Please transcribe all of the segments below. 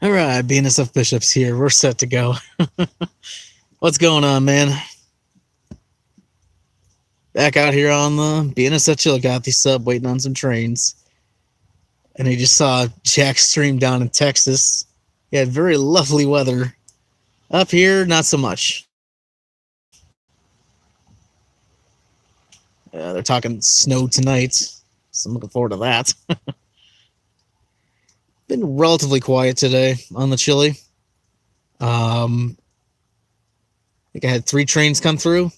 All right, BNSF Bishops here. We're set to go. What's going on, man? Back out here on the BNSF Chillicothe sub, waiting on some trains. And I just saw Jack stream down in Texas. He had very lovely weather. Up here, not so much. They're talking snow tonight, so I'm looking forward to that. Been relatively quiet today on the Chili. I think I had 3 trains come through.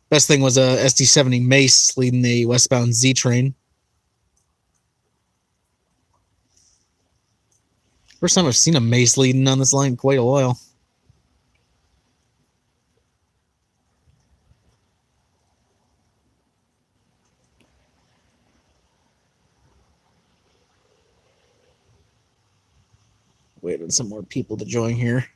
Best thing was a SD70 Mace leading the westbound Z train. First time I've seen a Mace leading on this line in quite a while. Waiting some more people to join here.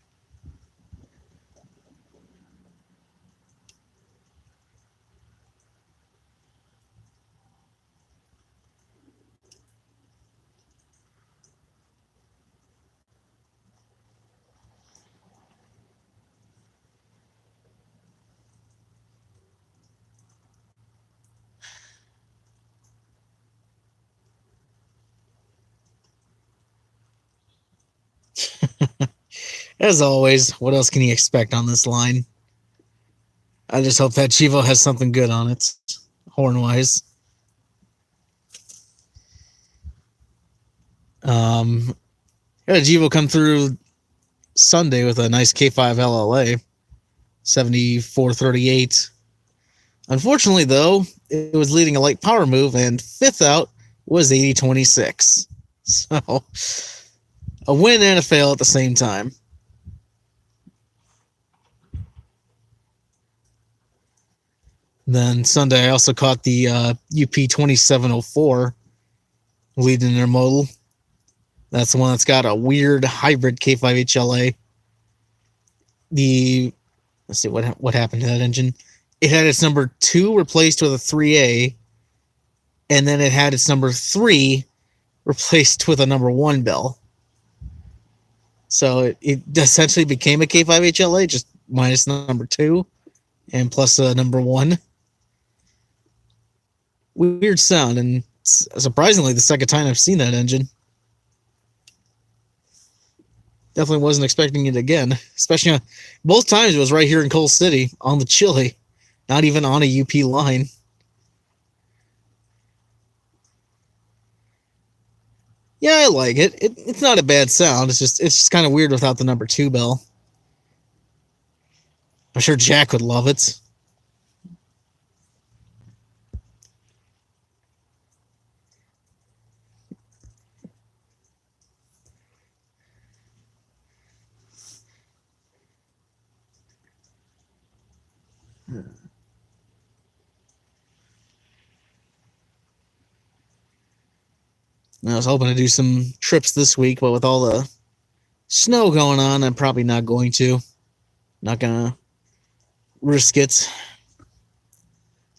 As always, what else can you expect on this line? I just hope that Chivo has something good on it, horn-wise. Had a Chivo come through Sunday with a nice K5 LLA, 7438. Unfortunately, though, it was leading a light power move, and fifth out was 8026. So, a win and a fail at the same time. Then Sunday, I also caught the UP 2704 leading intermodal. That's the one that's got a weird hybrid K5HLA. Let's see what happened to that engine. It had its number 2 replaced with a 3A, and then it had its number 3 replaced with a number 1 bell. So it essentially became a K5HLA, just minus number 2 and plus a number 1. Weird sound, and surprisingly the second time I've seen that engine. Definitely wasn't expecting it again, especially both times it was right here in Coal City on the Chili, not even on a UP line. Yeah, I like it. It's not a bad sound. It's just kind of weird without the number 2 bell. I'm sure Jack would love it. I was hoping to do some trips this week, but with all the snow going on, I'm probably not going to. Not gonna risk it.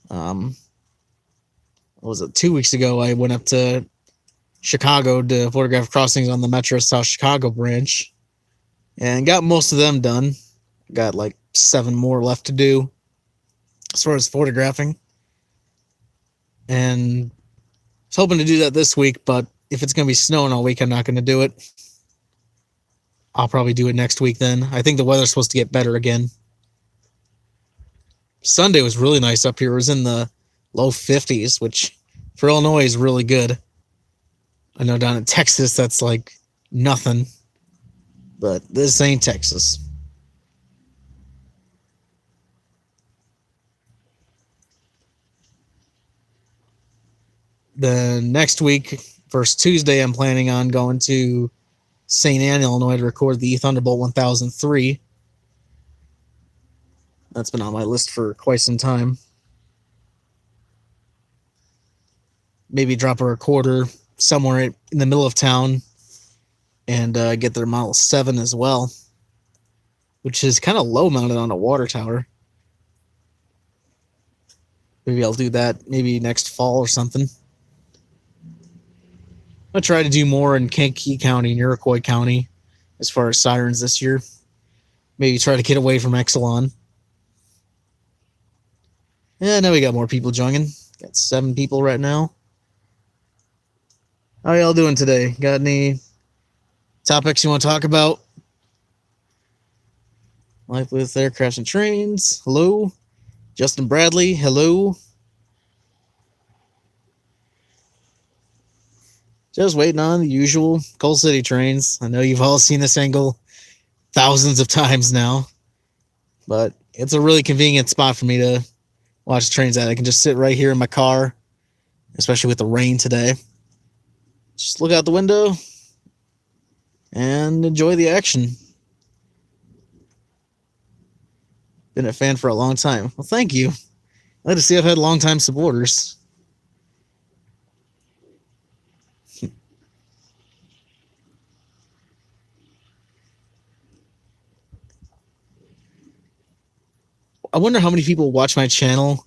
What was it? 2 weeks ago, I went up to Chicago to photograph crossings on the Metro South Chicago branch, and got most of them done. Got like 7 more left to do as far as photographing, and I was hoping to do that this week, but if it's going to be snowing all week, I'm not going to do it. I'll probably do it next week then. I think the weather's supposed to get better again. Sunday was really nice up here. It was in the low 50s, which for Illinois is really good. I know down in Texas, that's like nothing. But this ain't Texas. The next week, first Tuesday, I'm planning on going to St. Anne, Illinois to record the Thunderbolt 1003. That's been on my list for quite some time. Maybe drop a recorder somewhere in the middle of town and get their Model 7 as well, which is kind of low mounted on a water tower. Maybe I'll do that maybe next fall or something. I'll try to do more in Kankakee County and Iroquois County. as far as sirens this year. Maybe try to get away from Exelon. Yeah, now we got more people joining. Got 7 people right now. How y'all doing today? Got any topics you want to talk about? Life with Aircrafts and Trains. Hello. Justin Bradley. Hello. Just waiting on the usual Coal City trains. I know you've all seen this angle thousands of times now, but it's a really convenient spot for me to watch the trains at. I can just sit right here in my car, especially with the rain today. Just look out the window and enjoy the action. Been a fan for a long time. Well, thank you. Glad to see I've had long-time supporters. I wonder how many people watch my channel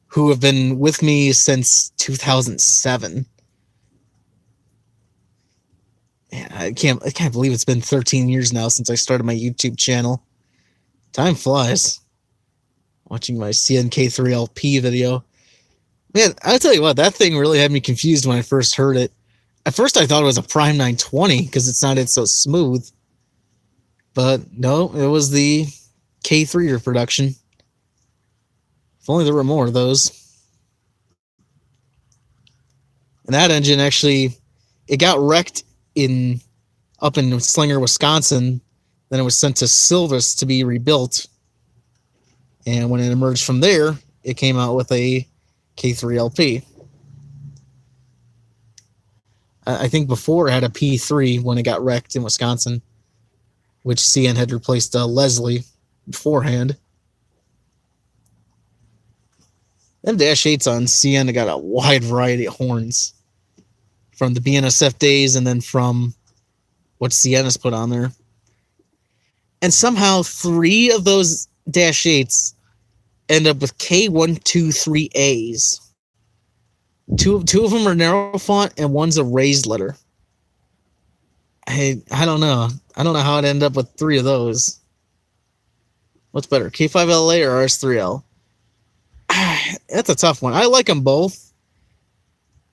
who have been with me since 2007. Man, I can't believe it's been 13 years now since I started my YouTube channel. Time flies. Watching my CNK3LP video. Man, I'll tell you what, that thing really had me confused when I first heard it. At first I thought it was a Prime 920 because it sounded so smooth. But no, it was the K3 reproduction. If only there were more of those. And that engine actually, it got wrecked up in Slinger, Wisconsin. Then it was sent to Silvis to be rebuilt. And when it emerged from there, it came out with a K3LP. I think before it had a P3 when it got wrecked in Wisconsin, which CN had replaced Leslie beforehand. Them Dash 8s on CN have got a wide variety of horns. From the BNSF days and then from what CN has put on there. And somehow 3 of those Dash 8s end up with K123As. Two of them are narrow font and one's a raised letter. I don't know. I don't know how it ended up with 3 of those. What's better, K5LA or RS3L? That's a tough one. I like them both.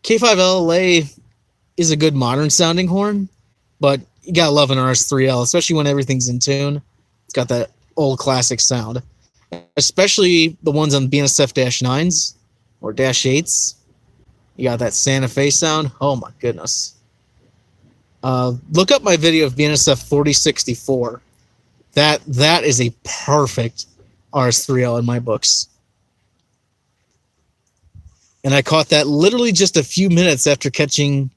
K5LA is a good modern sounding horn, but you gotta love an RS3L, especially when everything's in tune. It's got that old classic sound, especially the ones on BNSF-9s or Dash 8s. You got that Santa Fe sound. Oh my goodness. Look up my video of BNSF 4064. That is a perfect RS3L in my books. And I caught that literally just a few minutes after catching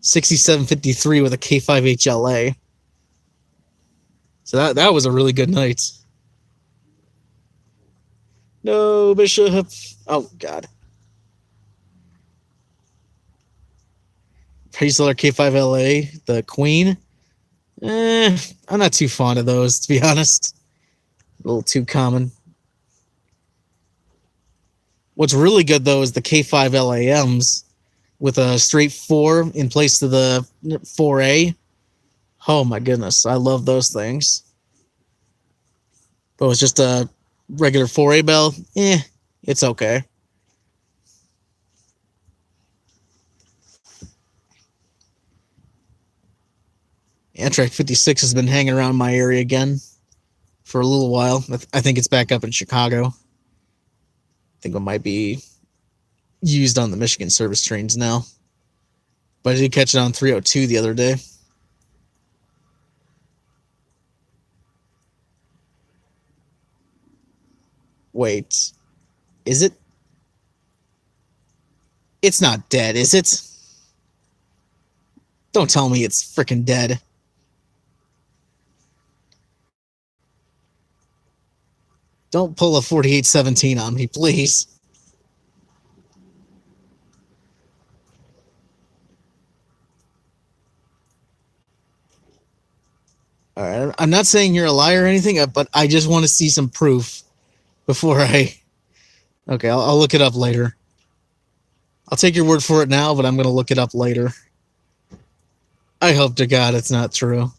6753 with a K5HLA. So that was a really good night. No, Bishop. Oh, God. Paceseller K5LA, the Queen. I'm not too fond of those, to be honest. A little too common. What's really good, though, is the K5LAMs with a straight 4 in place of the 4A. Oh, my goodness. I love those things. But it's just a regular 4A bell. It's okay. Amtrak 56 has been hanging around my area again for a little while. I think it's back up in Chicago. I think it might be used on the Michigan service trains now. But I did catch it on 302 the other day. Wait. Is it? It's not dead, is it? Don't tell me it's freaking dead. Don't pull a 4817 on me, please. All right, I'm not saying you're a liar or anything, but I just want to see some proof before I... Okay, I'll look it up later. I'll take your word for it now, but I'm going to look it up later. I hope to God it's not true.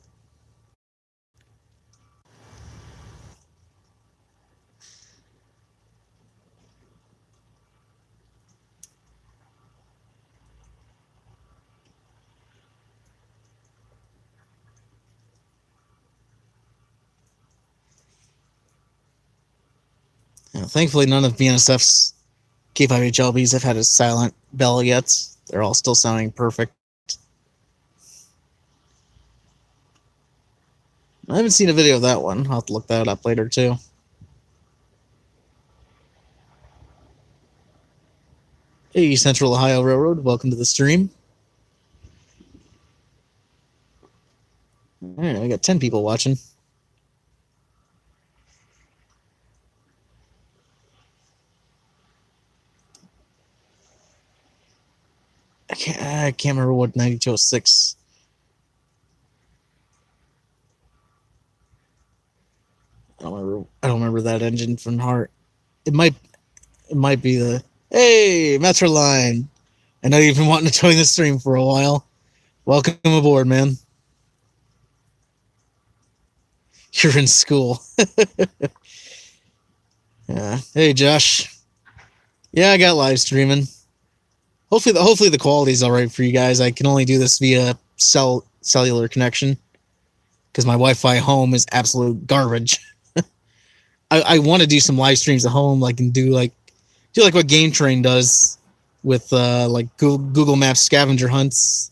Thankfully, none of BNSF's K5HLBs have had a silent bell yet. They're all still sounding perfect. I haven't seen a video of that one. I'll have to look that up later, too. Hey, Central Ohio Railroad, welcome to the stream. All right, I got 10 people watching. I can't remember what 9206. I don't remember that engine from heart. It might be the hey Metroline. I know you've been wanting to join the stream for a while. Welcome aboard, man. You're in school. Yeah. Hey, Josh. Yeah, I got live streaming. Hopefully the quality's all right for you guys. I can only do this via cellular connection because my Wi-Fi home is absolute garbage. I want to do some live streams at home, like and do like what Game Train does with like Google Maps scavenger hunts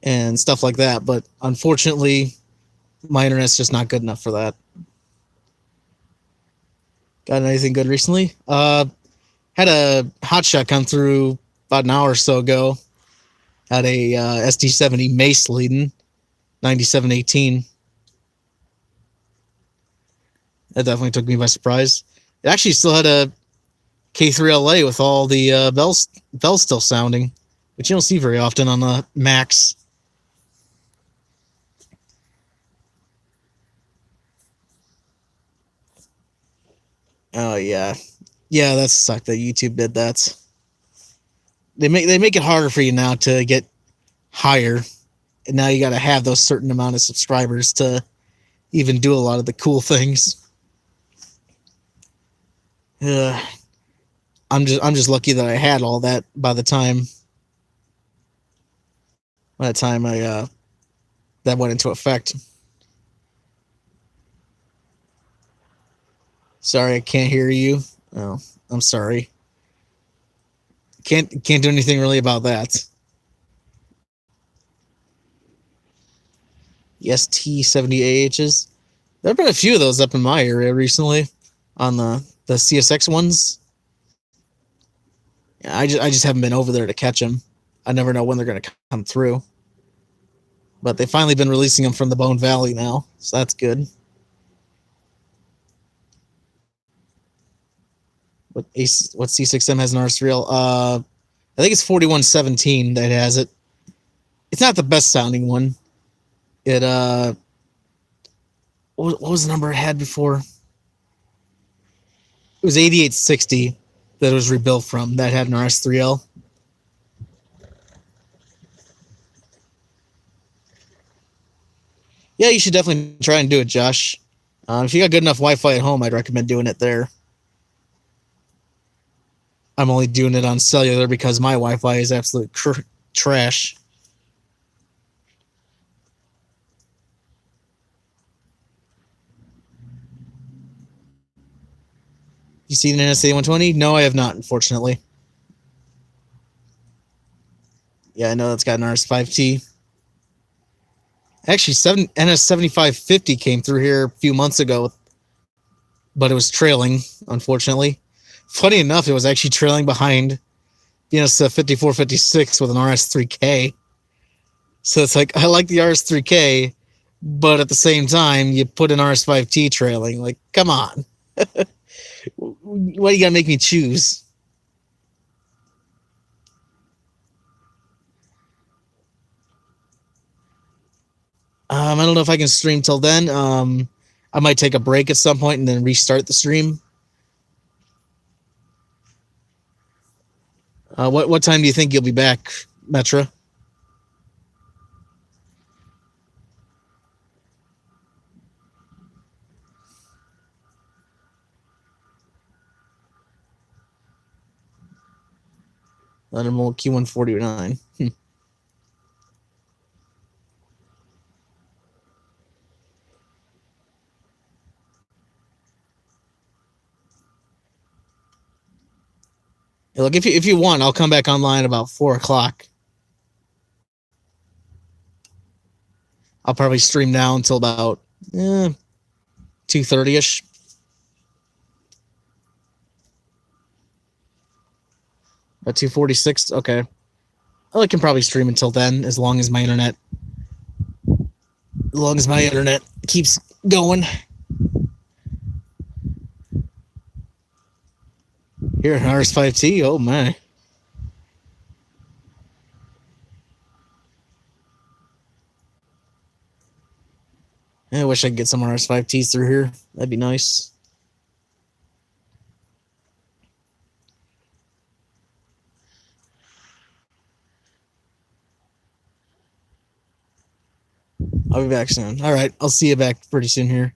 and stuff like that. But unfortunately, my internet's just not good enough for that. Got anything good recently? Had a hotshot come through about an hour or so ago. Had a SD70 Mace leading, 9718. That definitely took me by surprise. It actually still had a K3LA with all the bells still sounding, which you don't see very often on the Max. Oh yeah, that sucked that YouTube did that. They make it harder for you now to get higher, and now you got to have those certain amount of subscribers to even do a lot of the cool things. I'm just lucky that I had all that by the time I that went into effect. Sorry, I can't hear you. Oh, I'm sorry. Can't do anything really about that. The ST70AHs. There have been a few of those up in my area recently on the CSX ones. Yeah, I just haven't been over there to catch them. I never know when they're going to come through. But they've finally been releasing them from the Bone Valley now, so that's good. What C6M has an RS3L? I think it's 4117 that has it. It's not the best sounding one. It what was the number it had before? It was 8860 that it was rebuilt from. That had an RS3L. Yeah, you should definitely try and do it, Josh. If you got good enough Wi-Fi at home, I'd recommend doing it there. I'm only doing it on cellular because my Wi-Fi is absolute trash. You seen an NSA 120? No, I have not, unfortunately. Yeah, I know that's got an RS5T. Actually, NS7550 came through here a few months ago, but it was trailing, unfortunately. Funny enough, it was actually trailing behind BNSF 5456 with an RS3K. So it's like, I like the RS3K, but at the same time, you put an RS5T trailing. Like, come on. Why you gotta make me choose? I don't know if I can stream till then. I might take a break at some point and then restart the stream. What time do you think you'll be back, Metra? Animal Q149. Look, if you want, I'll come back online about 4 o'clock. I'll probably stream now until about 2:30ish. At 2:46, okay. Well, I can probably stream until then, as long as my internet keeps going. Here, RS5T. Oh my. I wish I could get some RS5Ts through here. That'd be nice. I'll be back soon. All right, I'll see you back pretty soon here.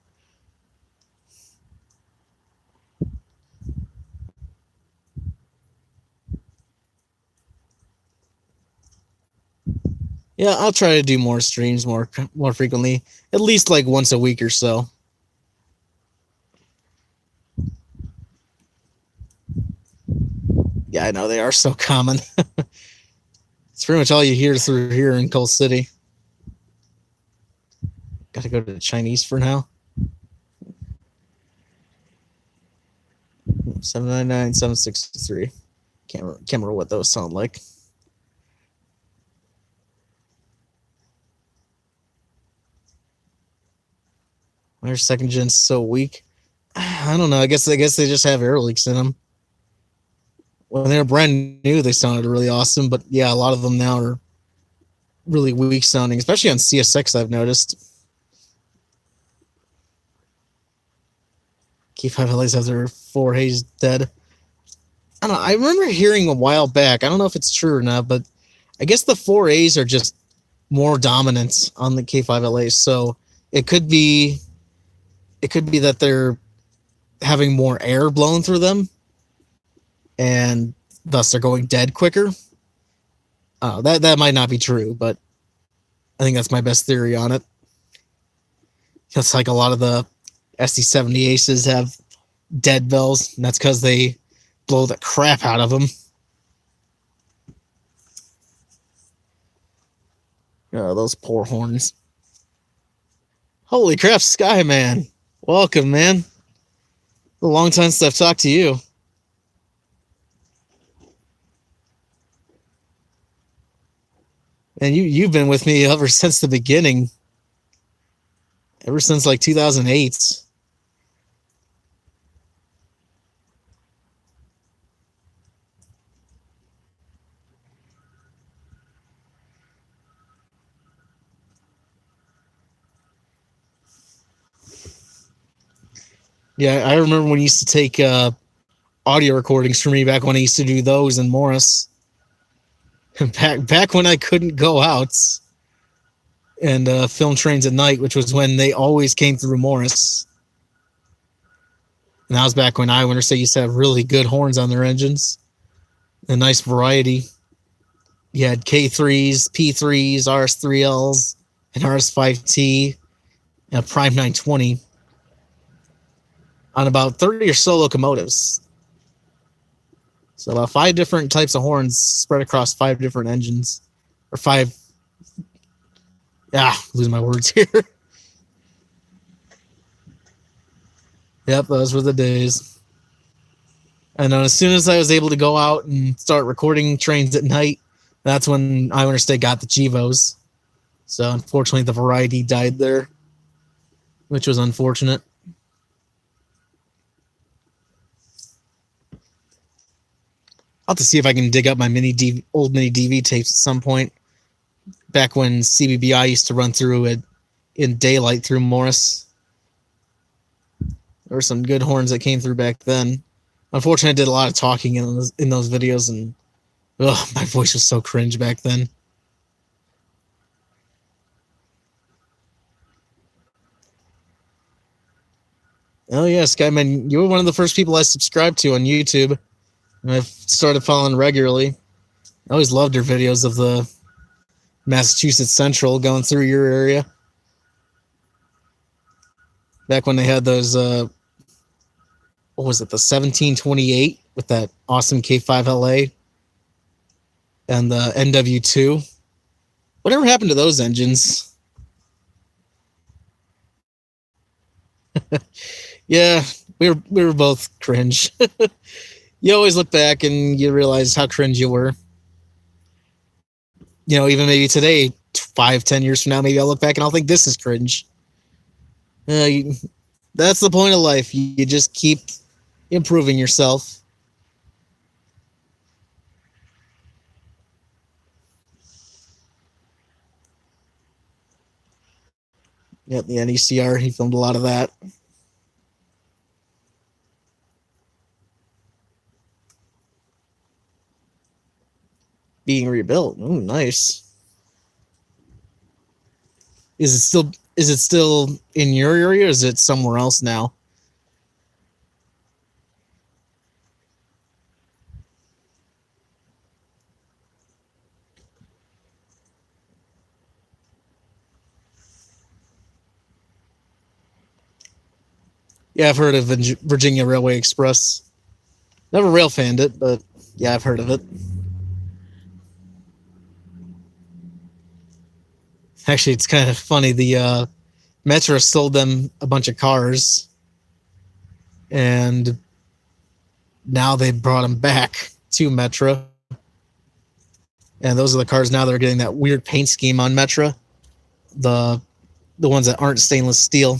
Yeah, I'll try to do more streams more frequently, at least like once a week or so. Yeah, I know they are so common. It's pretty much all you hear through here in Coal City. Got to go to the Chinese for now. 799 763. Can't remember what those sound like. Their second gen's so weak. I don't know. I guess they just have air leaks in them. When they were brand new, they sounded really awesome. But yeah, a lot of them now are really weak sounding, especially on CSX. I've noticed. K5LAs have their 4As dead. I don't know. I remember hearing a while back. I don't know if it's true or not, but I guess the 4As are just more dominant on the K5LAs. So it could be that they're having more air blown through them, and thus they're going dead quicker. That might not be true, but I think that's my best theory on it. It's like a lot of the SD70 Aces have dead bells, and that's because they blow the crap out of them. Oh, those poor horns. Holy crap, Skyman. Welcome, man. A long time since I've talked to you. And you've been with me ever since the beginning. Ever since like 2008. Yeah, I remember when you used to take audio recordings for me back when I used to do those in Morris. Back when I couldn't go out and film trains at night, which was when they always came through Morris. And that was back when iWinterstate used to have really good horns on their engines. A nice variety. You had K3s, P3s, RS3Ls, and RS5T, and a Prime 920 on about 30 or so locomotives. So about 5 different types of horns spread across 5 different engines. Or 5... losing my words here. Yep, those were the days. And then as soon as I was able to go out and start recording trains at night, that's when iWinterstate got the Chivos. So unfortunately the variety died there, which was unfortunate. I'll have to see if I can dig up my old mini DV tapes at some point. Back when CBBI used to run through it in daylight through Morris. There were some good horns that came through back then. Unfortunately, I did a lot of talking in those videos, and my voice was so cringe back then. Oh yeah, Skyman, you were one of the first people I subscribed to on YouTube. And I've started following regularly. I always loved your videos of the Massachusetts Central going through your area. Back when they had those, what was it, the 1728 with that awesome K5LA and the NW2. Whatever happened to those engines? Yeah, we were both cringe. You always look back and you realize how cringe you were. You know, even maybe today, 5, 10 years from now, maybe I'll look back and I'll think this is cringe. You, that's the point of life. You just keep improving yourself. Yep, the NECR, he filmed a lot of that. Being rebuilt. Ooh, nice. Is it still in your area or is it somewhere else now? Yeah, I've heard of Virginia Railway Express. Never rail fanned it, but yeah, I've heard of it. Actually, it's kind of funny. The Metra sold them a bunch of cars, and now they brought them back to Metra. And those are the cars now that are getting that weird paint scheme on Metra. The the ones that aren't stainless steel.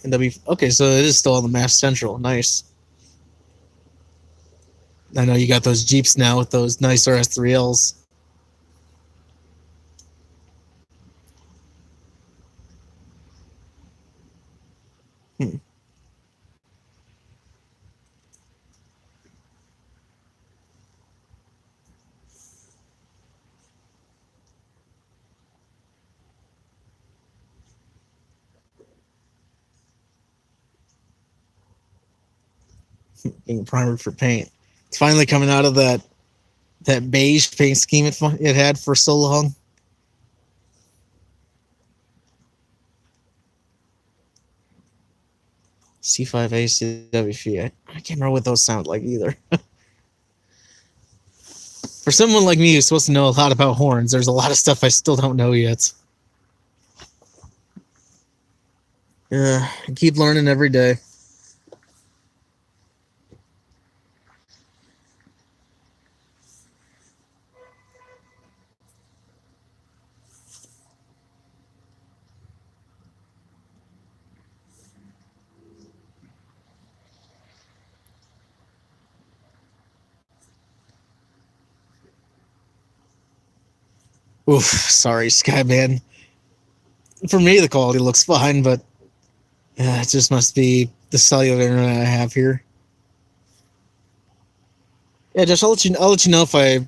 And okay, so it is still on the Mass Central. Nice. I know you got those Jeeps now with those nice RS3Ls. Hmm. Being primered for paint. It's finally coming out of that beige paint scheme it had for so long. C5A, CWP. I can't remember what those sound like either. For someone like me who's supposed to know a lot about horns, there's a lot of stuff I still don't know yet. Yeah, I keep learning every day. Oof, sorry, Skyman. For me, the quality looks fine, but it just must be the cellular internet I have here. Yeah, Josh, I'll let you know if I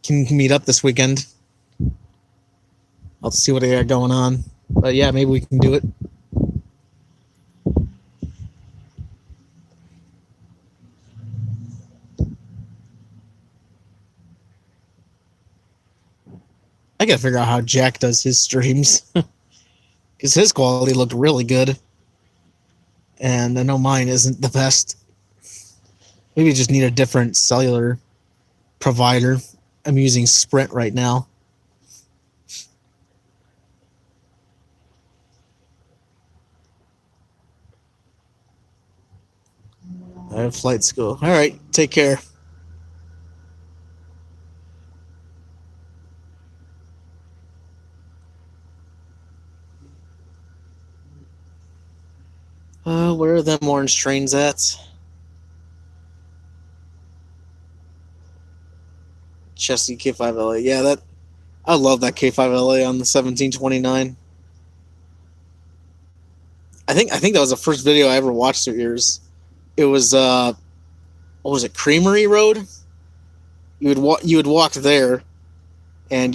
can meet up this weekend. I'll see what I got going on. But yeah, maybe we can do it. I gotta figure out how Jack does his streams. Because his quality looked really good. And I know mine isn't the best. Maybe just need a different cellular provider. I'm using Sprint right now. I have flight school. All right, take care. Where are them orange trains at? Chesty K5LA. Yeah, I love that K5LA on the 1729. I think that was the first video I ever watched of yours. It was what was it, Creamery Road? You would walk there, and